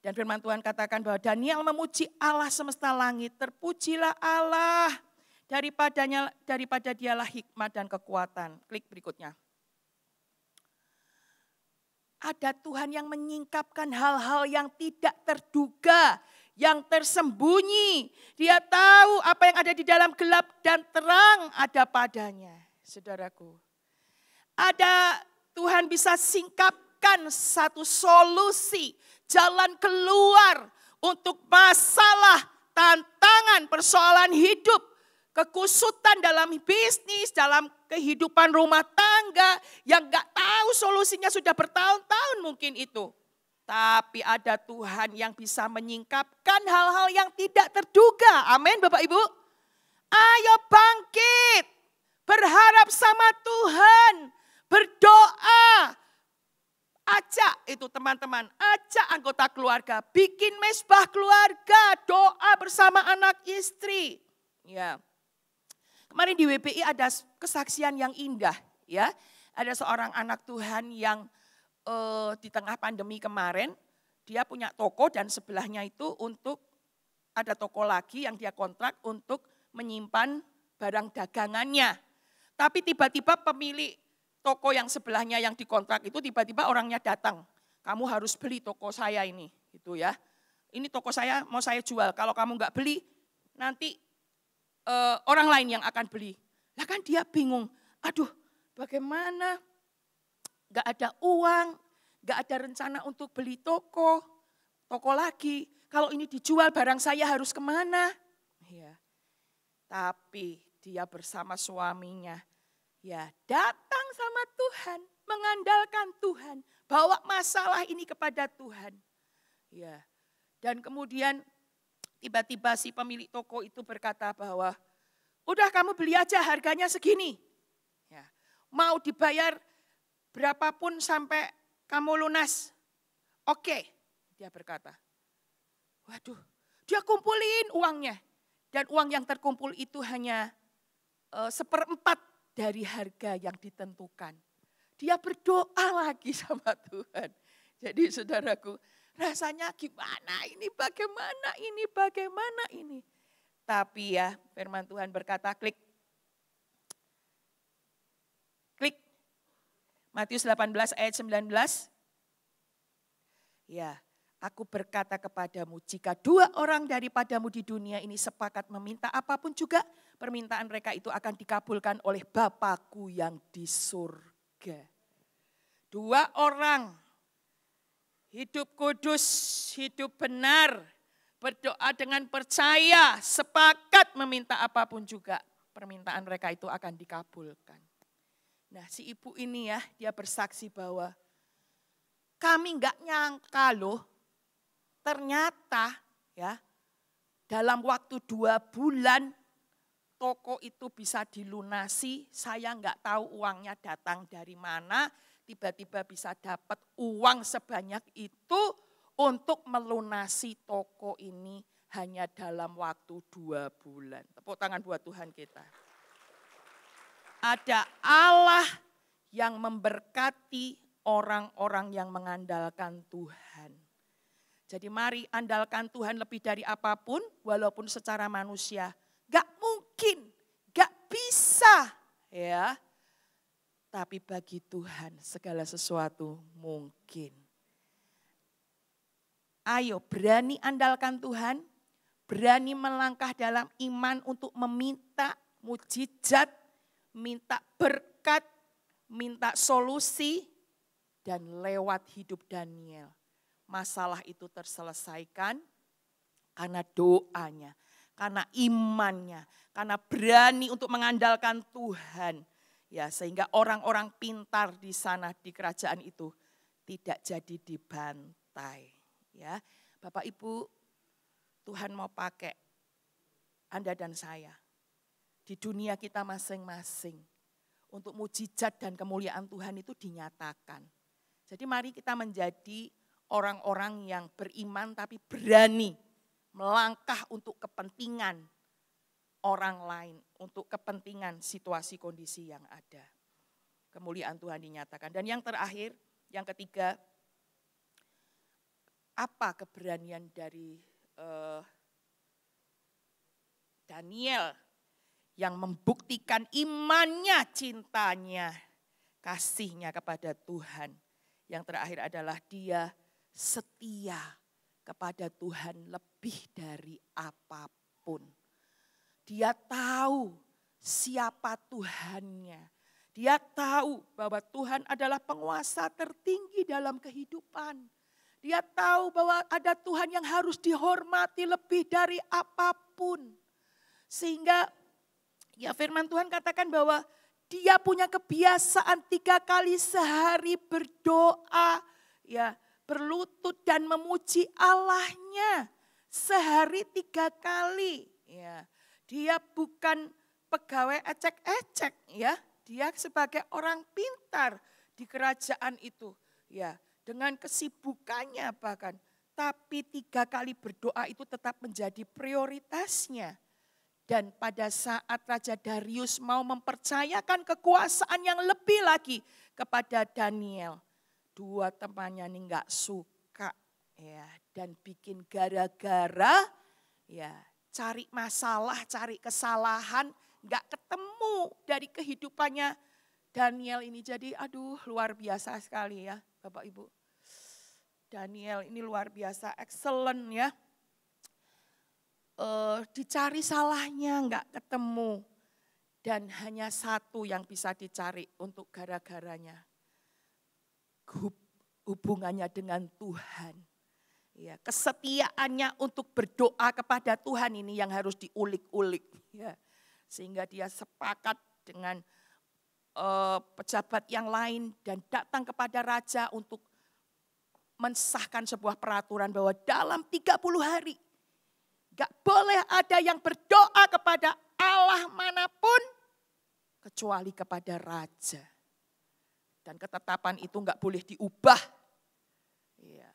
Dan firman Tuhan katakan bahwa Daniel memuji Allah semesta langit. Terpujilah Allah, daripada dialah hikmat dan kekuatan. Klik berikutnya. Ada Tuhan yang menyingkapkan hal-hal yang tidak terduga, yang tersembunyi. Dia tahu apa yang ada di dalam gelap dan terang ada padanya. Saudaraku, ada Tuhan bisa singkapkan satu solusi, jalan keluar untuk masalah tantangan, persoalan hidup, kekusutan dalam bisnis, dalam kehidupan rumah tangga yang gak tahu solusinya sudah bertahun-tahun mungkin itu. Tapi ada Tuhan yang bisa menyingkapkan hal-hal yang tidak terduga. Amin Bapak Ibu. Ayo bangkit, berharap sama Tuhan, berdoa. Ajak itu teman-teman, ajak anggota keluarga, bikin mesbah keluarga, doa bersama anak istri. Ya. Kemarin di WPI ada kesaksian yang indah, ya. Ada seorang anak Tuhan yang di tengah pandemi kemarin, dia punya toko dan sebelahnya itu untuk ada toko lagi yang dia kontrak untuk menyimpan barang dagangannya. Tapi tiba-tiba pemilik toko yang sebelahnya yang dikontrak itu tiba-tiba orangnya datang. Kamu harus beli toko saya ini, gitu ya. Ini toko saya mau saya jual. Kalau kamu nggak beli, nanti orang lain yang akan beli. Lah kan dia bingung. Aduh, bagaimana? Nggak ada uang, nggak ada rencana untuk beli toko lagi. Kalau ini dijual barang saya harus kemana? Ya. Tapi dia bersama suaminya. Ya, datang sama Tuhan, mengandalkan Tuhan, bawa masalah ini kepada Tuhan. Ya. Dan kemudian tiba-tiba si pemilik toko itu berkata bahwa, udah kamu beli aja harganya segini. Ya. Mau dibayar berapapun sampai kamu lunas. Oke, dia berkata. Waduh, dia kumpulin uangnya. Dan uang yang terkumpul itu hanya 1/4 dari harga yang ditentukan. Dia berdoa lagi sama Tuhan. Jadi saudaraku, rasanya gimana ini, bagaimana ini. Tapi ya firman Tuhan berkata klik. Matius 18 ayat 19. Ya, aku berkata kepadamu, jika 2 orang daripadamu di dunia ini sepakat meminta apapun juga, permintaan mereka itu akan dikabulkan oleh Bapa-Ku yang di surga. 2 orang hidup kudus, hidup benar, berdoa dengan percaya, sepakat meminta apapun juga, permintaan mereka itu akan dikabulkan. Nah si ibu ini ya, dia bersaksi bahwa kami enggak nyangka loh, ternyata ya dalam waktu 2 bulan toko itu bisa dilunasi. Saya enggak tahu uangnya datang dari mana, tiba-tiba bisa dapat uang sebanyak itu untuk melunasi toko ini hanya dalam waktu 2 bulan. Tepuk tangan buat Tuhan kita. Ada Allah yang memberkati orang-orang yang mengandalkan Tuhan. Jadi mari andalkan Tuhan lebih dari apapun, walaupun secara manusia gak mungkin, gak bisa ya. Tapi bagi Tuhan segala sesuatu mungkin. Ayo berani andalkan Tuhan, berani melangkah dalam iman untuk meminta mujizat, minta berkat, minta solusi, dan lewat hidup Daniel. Masalah itu terselesaikan karena doanya, karena imannya, karena berani untuk mengandalkan Tuhan. Ya, sehingga orang-orang pintar di sana di kerajaan itu tidak jadi dibantai. Ya, Bapak Ibu, Tuhan mau pakai Anda dan saya di dunia kita masing-masing untuk mujizat dan kemuliaan Tuhan itu dinyatakan. Jadi mari kita menjadi orang-orang yang beriman tapi berani melangkah untuk kepentingan orang lain, untuk kepentingan situasi kondisi yang ada. Kemuliaan Tuhan dinyatakan. Dan yang terakhir, yang ketiga, apa keberanian dari Daniel yang membuktikan imannya, cintanya, kasihnya kepada Tuhan. Yang terakhir adalah dia setia kepada Tuhan lebih dari apapun. Dia tahu siapa Tuhannya. Dia tahu bahwa Tuhan adalah penguasa tertinggi dalam kehidupan. Dia tahu bahwa ada Tuhan yang harus dihormati lebih dari apapun. Sehingga ya firman Tuhan katakan bahwa dia punya kebiasaan 3 kali sehari berdoa, ya berlutut dan memuji Allahnya. Sehari 3 kali. Ya, dia bukan pegawai ecek-ecek, ya. Dia sebagai orang pintar di kerajaan itu, ya. Dengan kesibukannya bahkan. Tapi 3 kali berdoa itu tetap menjadi prioritasnya. Dan pada saat Raja Darius mau mempercayakan kekuasaan yang lebih lagi kepada Daniel. 2 temannya ini gak suka. Ya, dan bikin gara-gara, ya cari masalah, cari kesalahan. Gak ketemu dari kehidupannya Daniel ini. Jadi aduh luar biasa sekali ya Bapak Ibu. Daniel ini luar biasa, excellent ya. Dicari salahnya nggak ketemu. Dan hanya satu yang bisa dicari untuk gara-garanya. Hubungannya dengan Tuhan. Ya, kesetiaannya untuk berdoa kepada Tuhan ini yang harus diulik-ulik. Ya, sehingga dia sepakat dengan pejabat yang lain dan datang kepada raja untuk mensahkan sebuah peraturan bahwa dalam 30 hari gak boleh ada yang berdoa kepada Allah manapun kecuali kepada raja. Dan ketetapan itu gak boleh diubah. Ya.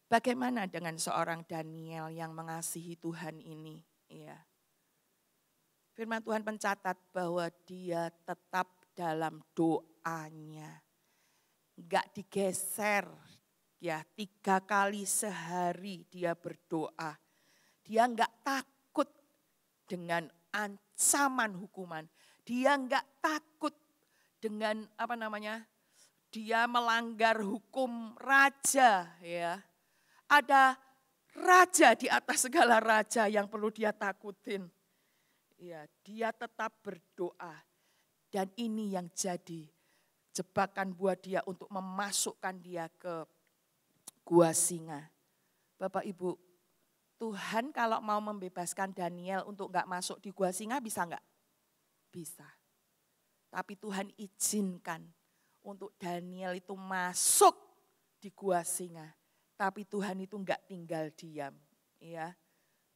Bagaimana dengan seorang Daniel yang mengasihi Tuhan ini? Ya. Firman Tuhan mencatat bahwa dia tetap dalam doanya. Enggak digeser. Ya, 3 kali sehari dia berdoa. Dia enggak takut dengan ancaman hukuman. Dia enggak takut dengan dia melanggar hukum raja. Ya. Ada raja di atas segala raja yang perlu dia takutin. Ya, dia tetap berdoa dan ini yang jadi jebakan buat dia untuk memasukkan dia ke gua singa. Bapak Ibu, Tuhan kalau mau membebaskan Daniel untuk gak masuk di gua singa bisa gak? Bisa. Tapi Tuhan izinkan untuk Daniel itu masuk di gua singa. Tapi Tuhan itu gak tinggal diam. Ya,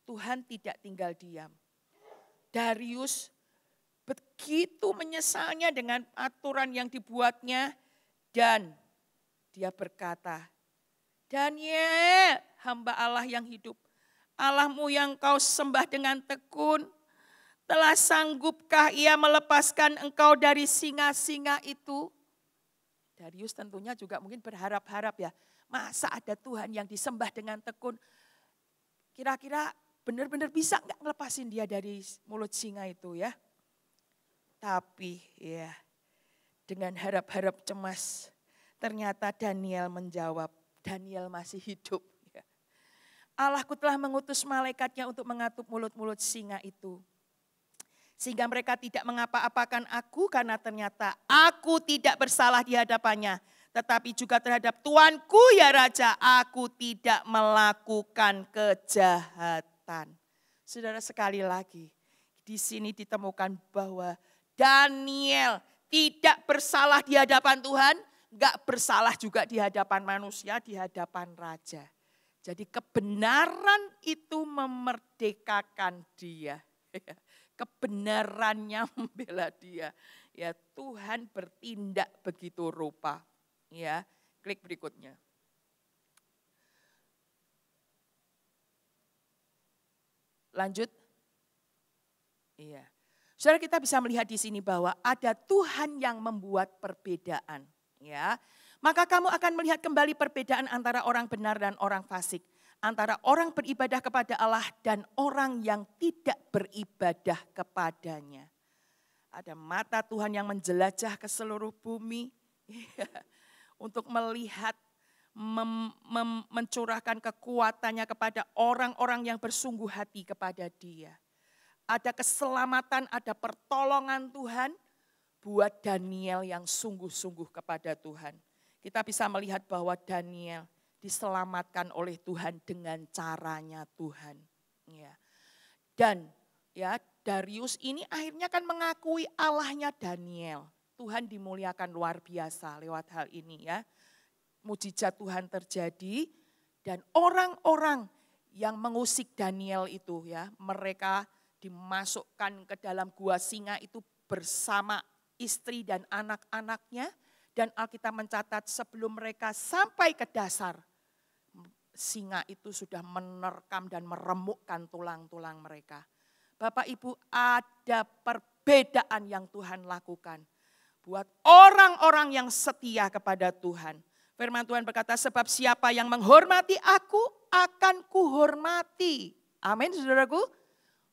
Tuhan tidak tinggal diam. Darius begitu menyesalnya dengan aturan yang dibuatnya dan dia berkata, Daniel, hamba Allah yang hidup, Allahmu yang kau sembah dengan tekun, telah sanggupkah ia melepaskan engkau dari singa-singa itu? Darius tentunya juga mungkin berharap-harap ya, masa ada Tuhan yang disembah dengan tekun, kira-kira benar-benar bisa nggak ngelepasin dia dari mulut singa itu ya. Tapi ya dengan harap-harap cemas ternyata Daniel menjawab, Daniel masih hidup. Ya. Allahku telah mengutus malaikatnya untuk mengatup mulut-mulut singa itu. Sehingga mereka tidak mengapa-apakan aku karena ternyata aku tidak bersalah di hadapannya. Tetapi juga terhadap Tuanku ya Raja, aku tidak melakukan kejahatan. Saudara sekali lagi, di sini ditemukan bahwa Daniel tidak bersalah di hadapan Tuhan, gak bersalah juga di hadapan manusia, di hadapan raja. Jadi kebenaran itu memerdekakan dia. Kebenarannya membela dia. Ya, Tuhan bertindak begitu rupa. Ya, klik berikutnya. Lanjut. Iya. Saudara, kita bisa melihat di sini bahwa ada Tuhan yang membuat perbedaan, ya. Maka kamu akan melihat kembali perbedaan antara orang benar dan orang fasik, antara orang beribadah kepada Allah dan orang yang tidak beribadah kepadanya. Ada mata Tuhan yang menjelajah ke seluruh bumi untuk melihat, mencurahkan kekuatannya kepada orang-orang yang bersungguh hati kepada Dia. Ada keselamatan, ada pertolongan Tuhan buat Daniel yang sungguh-sungguh kepada Tuhan. kita bisa melihat bahwa Daniel diselamatkan oleh Tuhan dengan caranya Tuhan. Ya. Dan ya Darius ini akhirnya kan mengakui Allahnya Daniel. Tuhan dimuliakan luar biasa lewat hal ini ya. Mujizat Tuhan terjadi dan orang-orang yang mengusik Daniel itu ya, mereka dimasukkan ke dalam gua singa itu bersama istri dan anak-anaknya, dan Alkitab mencatat sebelum mereka sampai ke dasar, singa itu sudah menerkam dan meremukkan tulang-tulang mereka. Bapak Ibu, ada perbedaan yang Tuhan lakukan buat orang-orang yang setia kepada Tuhan. Firman Tuhan berkata, sebab siapa yang menghormati aku akan kuhormati. Amin, saudaraku.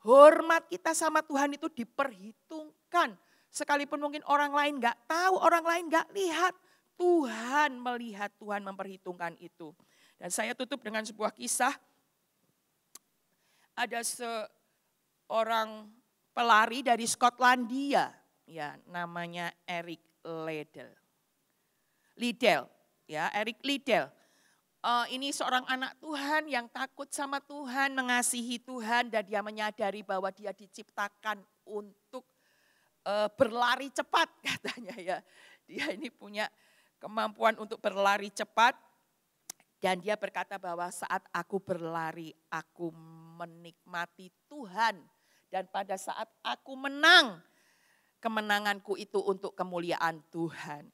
Hormat kita sama Tuhan itu diperhitungkan. Sekalipun mungkin orang lain gak tahu, orang lain gak lihat. Tuhan melihat, Tuhan memperhitungkan itu. Dan saya tutup dengan sebuah kisah. Ada seorang pelari dari Skotlandia, ya namanya Eric Liddell. Ya, Eric Liddell. Ini seorang anak Tuhan yang takut sama Tuhan, mengasihi Tuhan, dan dia menyadari bahwa dia diciptakan untuk berlari cepat katanya ya. Dia ini punya kemampuan untuk berlari cepat, dan dia berkata bahwa saat aku berlari, aku menikmati Tuhan. Dan pada saat aku menang, kemenanganku itu untuk kemuliaan Tuhan.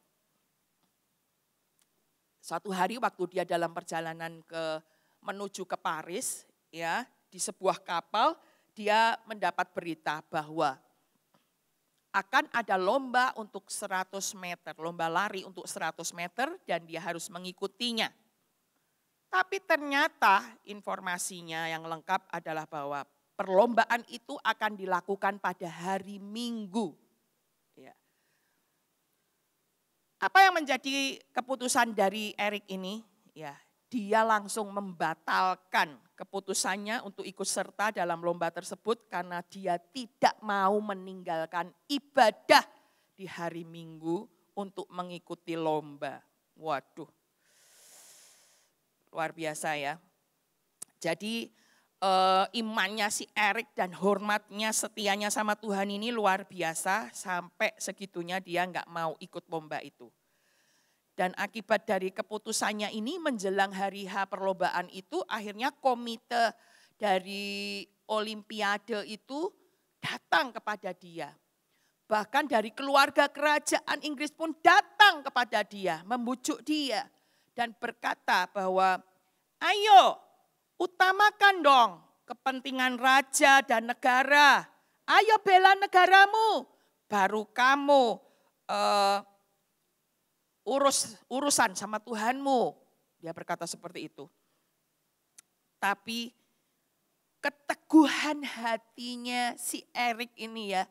Suatu hari waktu dia dalam perjalanan menuju ke Paris, ya di sebuah kapal, dia mendapat berita bahwa akan ada lomba untuk 100 meter, lomba lari untuk 100 meter dan dia harus mengikutinya. Tapi ternyata informasinya yang lengkap adalah bahwa perlombaan itu akan dilakukan pada hari Minggu. Ya. Apa yang menjadi keputusan dari Eric ini? Ya, dia langsung membatalkan keputusannya untuk ikut serta dalam lomba tersebut karena dia tidak mau meninggalkan ibadah di hari Minggu untuk mengikuti lomba. Waduh. Luar biasa ya. Jadi imannya si Eric dan hormatnya, setianya sama Tuhan ini luar biasa. Sampai segitunya dia nggak mau ikut lomba itu. Dan akibat dari keputusannya ini menjelang hari H perlombaan itu, akhirnya komite dari Olimpiade itu datang kepada dia. Bahkan dari keluarga kerajaan Inggris pun datang kepada dia, membujuk dia. Dan berkata bahwa ayo utamakan dong kepentingan raja dan negara. Ayo bela negaramu, baru kamu urusan sama Tuhanmu. Dia berkata seperti itu. Tapi keteguhan hatinya si Eric ini ya,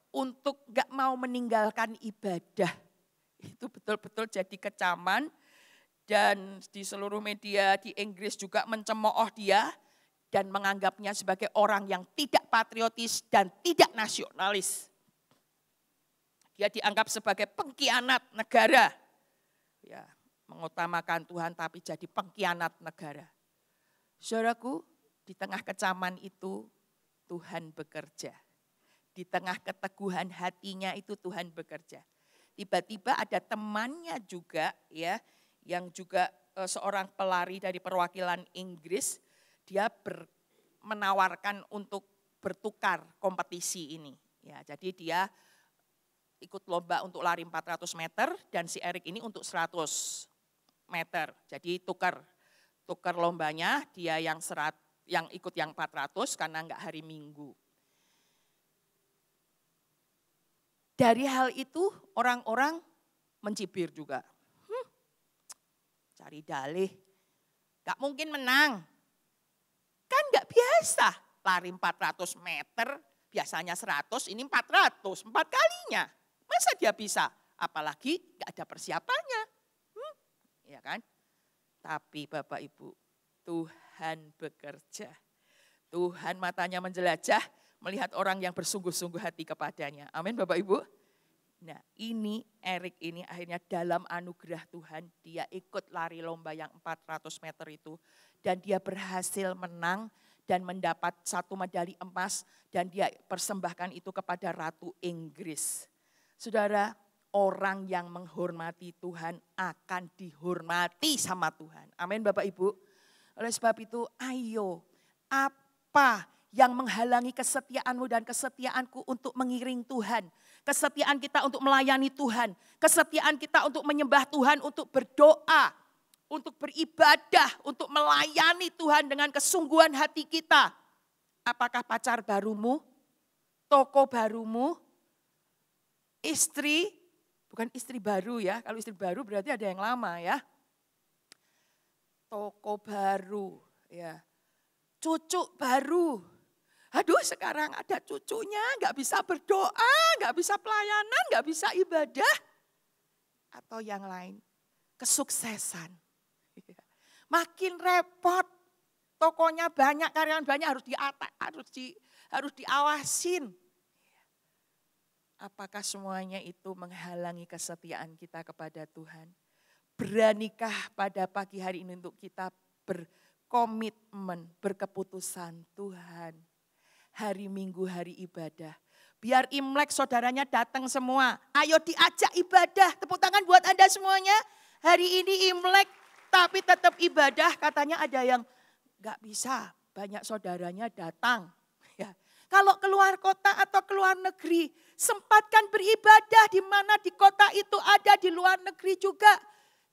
untuk gak mau meninggalkan ibadah. Itu betul-betul jadi kecaman. Dan di seluruh media di Inggris juga mencemooh dia dan menganggapnya sebagai orang yang tidak patriotis dan tidak nasionalis. Dia dianggap sebagai pengkhianat negara. Ya, mengutamakan Tuhan tapi jadi pengkhianat negara. Saudaraku, di tengah kecaman itu Tuhan bekerja. Di tengah keteguhan hatinya itu Tuhan bekerja. Tiba-tiba ada temannya juga ya, yang juga seorang pelari dari perwakilan Inggris, dia menawarkan untuk bertukar kompetisi ini. Ya, jadi dia ikut lomba untuk lari 400 meter dan si Eric ini untuk 100 meter. Jadi tukar lombanya, dia yang ikut yang 400 karena enggak hari Minggu. Dari hal itu orang-orang mencibir juga. Cari dalih, gak mungkin menang. Kan gak biasa lari 400 meter, biasanya 100, ini 400, 4 kalinya. Masa dia bisa? Apalagi gak ada persiapannya. Ya kan? Tapi Bapak Ibu, Tuhan bekerja. Tuhan matanya menjelajah, melihat orang yang bersungguh-sungguh hati kepadanya. Amin Bapak Ibu. Nah ini Erik ini akhirnya dalam anugerah Tuhan dia ikut lari lomba yang 400 meter itu. Dan dia berhasil menang dan mendapat 1 medali emas dan dia persembahkan itu kepada Ratu Inggris. Saudara, orang yang menghormati Tuhan akan dihormati sama Tuhan. Amin Bapak Ibu. Oleh sebab itu ayo apa yang menghalangi kesetiaanmu dan kesetiaanku untuk mengiring Tuhan. Kesetiaan kita untuk melayani Tuhan. Kesetiaan kita untuk menyembah Tuhan, untuk berdoa, untuk beribadah, untuk melayani Tuhan dengan kesungguhan hati kita. Apakah pacar barumu, toko barumu, istri, bukan istri baru ya, kalau istri baru berarti ada yang lama ya. Toko baru, ya, cucu baru. Aduh sekarang ada cucunya, gak bisa berdoa, gak bisa pelayanan, gak bisa ibadah. Atau yang lain, kesuksesan. Makin repot, tokonya banyak, karyawan banyak, harus diawasin. Apakah semuanya itu menghalangi kesetiaan kita kepada Tuhan? Beranikah pada pagi hari ini untuk kita berkomitmen, berkeputusan Tuhan. Hari Minggu, hari ibadah. Biar Imlek saudaranya datang semua. Ayo diajak ibadah. Tepuk tangan buat Anda semuanya. Hari ini Imlek tapi tetap ibadah. Katanya ada yang gak bisa. Banyak saudaranya datang. Ya. Kalau keluar kota atau keluar negeri. Sempatkan beribadah di mana di kota itu ada, di luar negeri juga.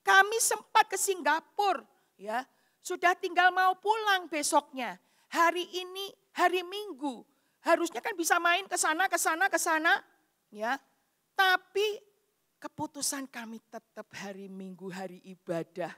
Kami sempat ke Singapura. Ya. Sudah tinggal mau pulang besoknya. Hari ini hari Minggu. Harusnya kan bisa main ke sana, ke sana, ke sana. Ya. Tapi keputusan kami tetap hari Minggu, hari ibadah.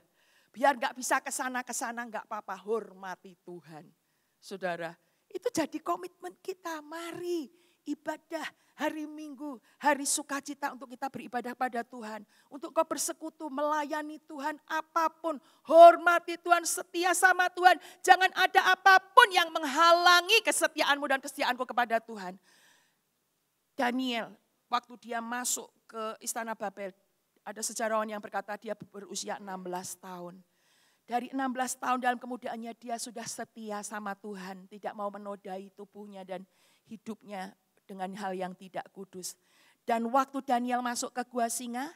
Biar gak bisa ke sana, gak apa-apa. Hormati Tuhan. Saudara, itu jadi komitmen kita. Mari ibadah hari Minggu, hari sukacita untuk kita beribadah pada Tuhan. Untuk kau bersekutu, melayani Tuhan apapun. Hormati Tuhan, setia sama Tuhan. Jangan ada apapun yang menghalangi kesetiaanmu dan kesetiaanku kepada Tuhan. Daniel, waktu dia masuk ke Istana Babel, ada sejarawan yang berkata dia berusia 16 tahun. Dari 16 tahun dalam kemudaannya dia sudah setia sama Tuhan. Tidak mau menodai tubuhnya dan hidupnya dengan hal yang tidak kudus. Dan waktu Daniel masuk ke gua singa,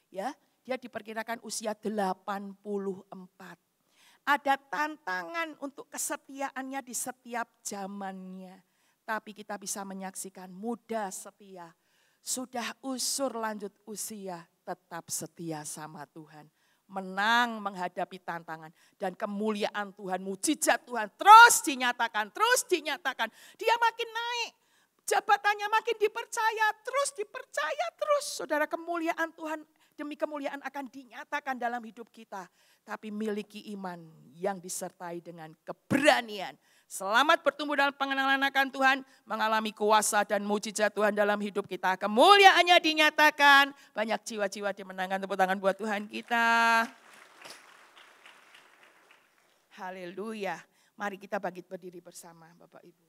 ya, dia diperkirakan usia 84. Ada tantangan untuk kesetiaannya di setiap zamannya. Tapi kita bisa menyaksikan muda setia. Sudah usur lanjut usia, tetap setia sama Tuhan. Menang menghadapi tantangan dan kemuliaan Tuhan, mujizat Tuhan terus dinyatakan. Dia makin naik, jabatannya makin dipercaya terus. Saudara, kemuliaan Tuhan demi kemuliaan akan dinyatakan dalam hidup kita. Tapi miliki iman yang disertai dengan keberanian. Selamat bertumbuh dalam pengenalan akan Tuhan, mengalami kuasa dan mujizat Tuhan dalam hidup kita. Kemuliaannya dinyatakan, banyak jiwa-jiwa dimenangkan. Tepuk tangan buat Tuhan kita. Haleluya. Mari kita bangkit berdiri bersama Bapak Ibu.